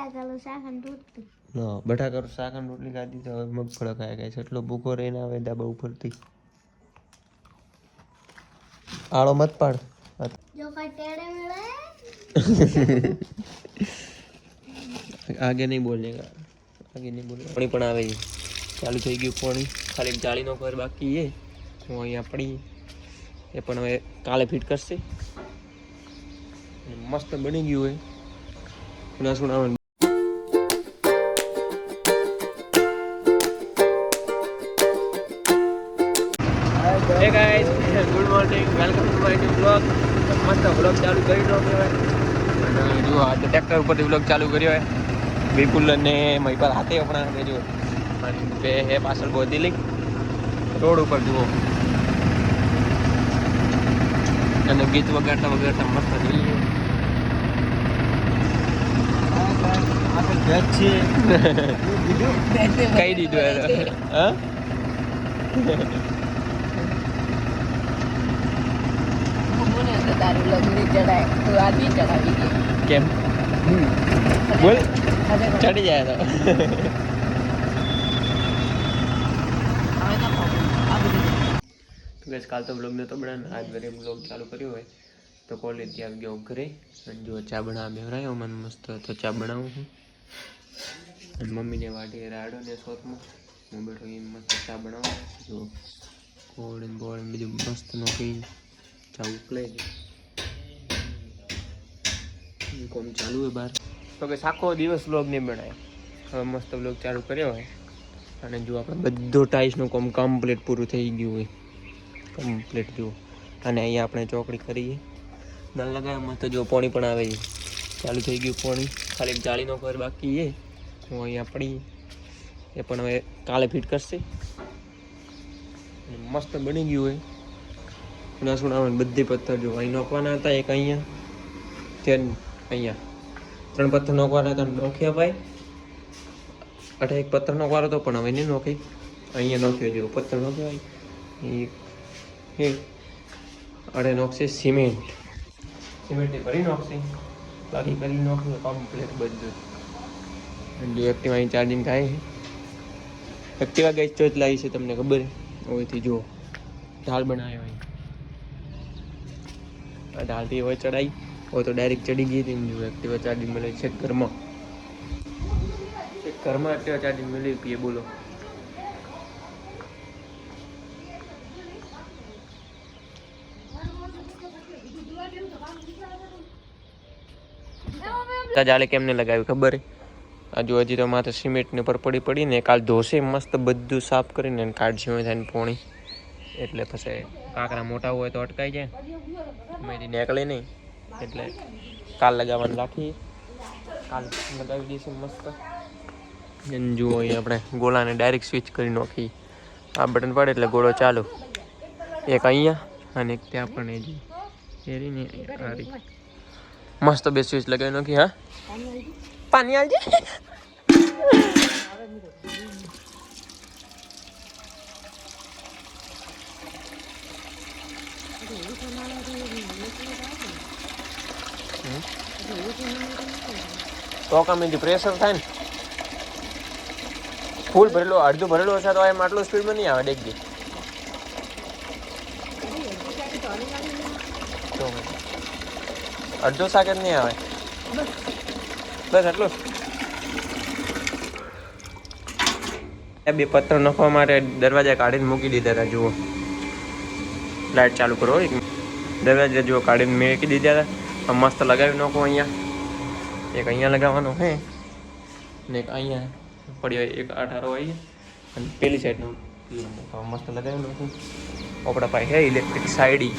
બટાકાનું શાક અને રોટલી. ના બટાકાનું શાક અને રોટલી ખાધી તો હવે મગફળો ખાઈ ગઈ છે એટલો ભૂખો રહીને આવે ધાબા ઉપરથી. આળો મત પાડ. જો કઈ ટેડે મળે આગે નહીં બોલેગા, આગે નહીં બોલે. પાણી પણ આવે ચાલુ થઈ ગયું પાણી. ખાલી જાળીનો ઘર બાકી છે હું અહીંયા પડી એ પણ હવે કાલે ફિટ કરશે. મસ્ત બની ગયું હોય ના સુનાવવાનું. Hey guys, good morning, welcome to my new vlog. મસ્ત vlog ચાલુ કરી દો કહેવાય. અને જો આ ટ્રેક્ટર ઉપરથી vlog ચાલુ કર્યો હોય. વિપુલ અને મહિપાલ હાથે આપણા જો અને બે હે પાછળ બોધી લઈ રોડ ઉપર જુઓ અને ગીત વગાડતા વગાડતા મસ્ત જોઈએ. કઈ દીધું હા કેમ બોલ ચડી જાય તો બસ કાલ તો બ્લોગ નતો બનાવ્યો આજ ઘરે બ્લોગ ચાલુ કર્યો હોય તો કોલેજથી આવી ગયો ઘરે અને જો ચા બનાવવા બેવરાયો મને મસ્ત તો ચા બનાવું છું અને મમ્મીને વાટી રાડો ને શોધમાં હું બેઠો એ મસ્ત ચા બનાવું જો ગોળ ને બોળ બધું મસ્ત નોખી ચા ઉકળે કોમ ચાલુ હોય બહાર તો કે આખો દિવસ બ્લોગ નહીં બનાવ્યો હવે મસ્ત બ્લોગ ચાલુ કર્યો હોય અને જો આપણે બધો ટાઈલ્સનું કામ કમ્પ્લીટ પૂરું થઈ ગયું હોય કમ્પ્લીટ જુઓ અને અહીંયા આપણે ચોકડી કરીએ નળ લગાવ્યા મસ્ત જો પાણી પણ આવે છે ચાલુ થઈ ગયું પાણી ખાલી જાળીનો ઘર બાકી છે હું અહીંયા પડી એ પણ હવે કાલે ફિટ કરશે મસ્ત બની ગયું હોય ના સુનાવવાનું બધી પથ્થર જો અહીં નોખવાના હતા એક અહીંયા ત્યાં અહીંયા 3 પથ્થર નોખવાના હતા નોખ્યા ભાઈ અઢે એક પથ્થર નોખવાનો હતો પણ હવે નહીં નોખી અહીંયા નોખ્યો જેવો પથ્થર નોખ્યો એ અડે નોખશે સિમેન્ટથી ભરી નોખશે બાકી કરી નોખશે કમ્પ્લીટ બધું જો એક્ટિવા અહીં ચાર્જિંગ થાય એક્ટિવા ગઈ ચોચ લાવી છે તમને ખબર હવેથી જુઓ ઢાલ બનાવ્યો હોય આ ઢાલથી હવે ચડાવી હોય તો ડાયરેક્ટ ચડી ગઈ હતી જો એક્ટિવા ચાર્જિંગ મળે છે ઘરમાં એક્ટિવા ચાર્જિંગ મળી પીએ બોલો જાલે કેમને લગાવ્યું ખબર હજુ હજી તો માથે સિમેન્ટની ઉપર પડીને કાલ ધોશે મસ્ત બધું સાફ કરીને કાઢશે થાય ને પોણી એટલે પછી કાંકરા મોટા હોય તો અટકાઈ જાય મેથી નીકળે નહીં એટલે કાલ લગાવવાનું રાખીએ કાલ લગાવી દઈશું મસ્ત જુઓ અહીં આપણે ગોળાને ડાયરેક્ટ સ્વિચ કરી નાખીએ આ બટન પડે એટલે ગોળો ચાલુ એક અહીંયા અને એક ત્યાં પણ એ રીને આ રી મસ્ત બે સ્વિચ લગાવી નાખી હા પાણી આવજે તો કામથી પ્રેશર થાય ને ફૂલ ભરેલો અડધું ભરેલું હશે તો એમ આટલું સ્પીડમાં નહીં આવે ડેગી અડધો શાક જ નહીં આવે બસ આટલું બે પથ્થર નાખવા માટે દરવાજા કાઢીને મૂકી દીધા હતા જુઓ લાઇટ ચાલુ કરો દરવાજા જુઓ કાઢીને મૂકી દીધા હતા મસ્ત લગાવી નાખો અહીંયા એક અહીંયા લગાવવાનો હે ને એક અહીંયા પડ્યો એક 18 અહીંયા અને પેલી સાઈડનું મસ્ત લગાવી નાખું આપણા પાસે હે ઇલેક્ટ્રિક સાઈડી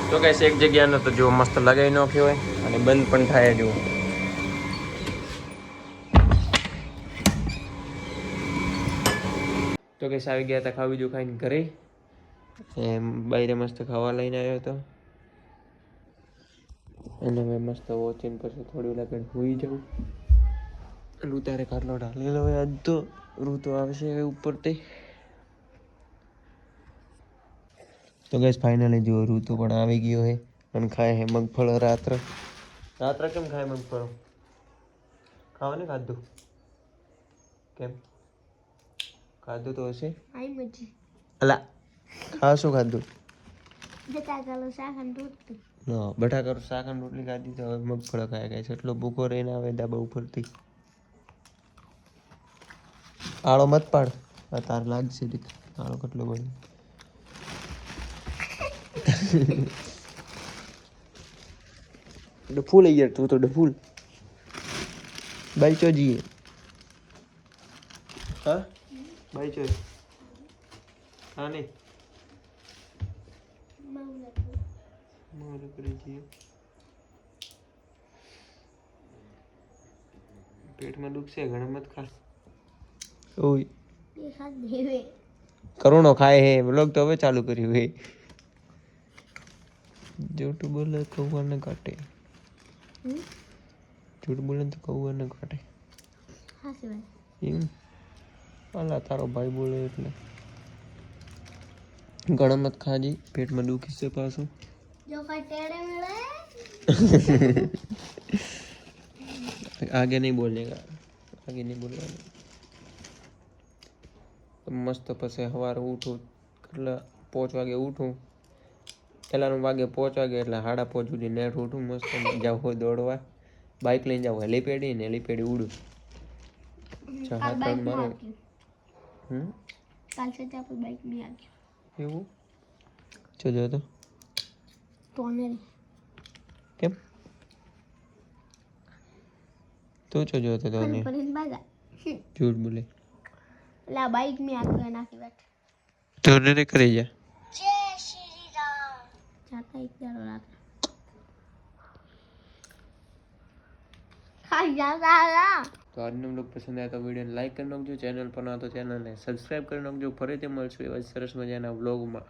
તો કઈ એક જગ્યાનો તો જો મસ્ત લગાવી નાખ્યો હોય અને બંધ પણ થાય જો. તો કઈ આવી ગયા હતા ખાવી જો ખાઈને ઘરે એમ બહાર મસ્ત ખાવા લઈને આવ્યો હતો અને મેં મસ્ત વોચિંગ પછી થોડી લાગે હોઈ જાઉં અને તારે ખાટલો ઢાલેલો હોય આજ તો ઋતુ આવશે હવે ઉપરથી. તો ગેસ ફાઇનલી જો ઋતુ પણ આવી ગયો હે અને ખાય હે મગફળ રાત્રે કેમ ખાય મગફળ ખાવા ને ખાધું કેમ ખાધું તો હશે આઈ મજી અલા ખા શું ખાધું બટાકાનું શાક અને રોટલી. હા બટાકાનું શાક અને રોટલી ખાધી તો હવે મગફળ ખાય ગાય છે એટલો ભૂખો રહીને આવે ધાબા ઉપરથી. આળો મત પાડ આ તાર લાગશે આળો કેટલો બને ડફૂલ લઈ યાર તું તો ડફૂલ બાઈ ચો જઈએ હા બાઈ ચો હા નહીં કરી જઈએ પેટમાં દુખશે ઘણા મત ખા ઓય એ ખાધી હવે કરોડો ખાય હે વ્લોગ તો હવે ચાલુ કર્યું હે જૂઠ બોલે કૌવાને કાટે જૂઠ બોલે તો કૌવાને કાટે હાસી વાત એમ અલા તારો ભાઈ બોલે એટલે ઘણા મત ખાજી પેટમાં દુખી છે પાછું જો કઈ ટેડે મળે आगे नहीं बोलेगा आगे नहीं बोलવાનું મસ્ત પછી સવારે ઉઠું કેટલા 5 વાગે ઉઠું પહેલાનું વાગે 5 વાગે એટલે 5:30 સુધી નેટ ઉઠું મસ્ત જાવ હોય દોડવા બાઇક લઈને જાવ હેલીપેડી ઉડું કાલ બાઈક માં મારો આવ્યું કાલ છે આપણે બાઈક માં આવ્યું એવું જો તો ને કેમ તો જોતો તો ને પરીન બાગા झूठ बोले લા બાઈક में आके नाखी बैठ तो ने કરી જા जय श्री राम जाता एक दारो रात खाई जाता तो આજનો બ્લોગ પસંદ આવ્યો તો વિડીયોને લાઈક કરી નાખજો ચેનલ પર ના તો ચેનલને સબસ્ક્રાઇબ કરી નાખજો ફરીથી મળશું એવા સરસ મજાના વ્લોગમાં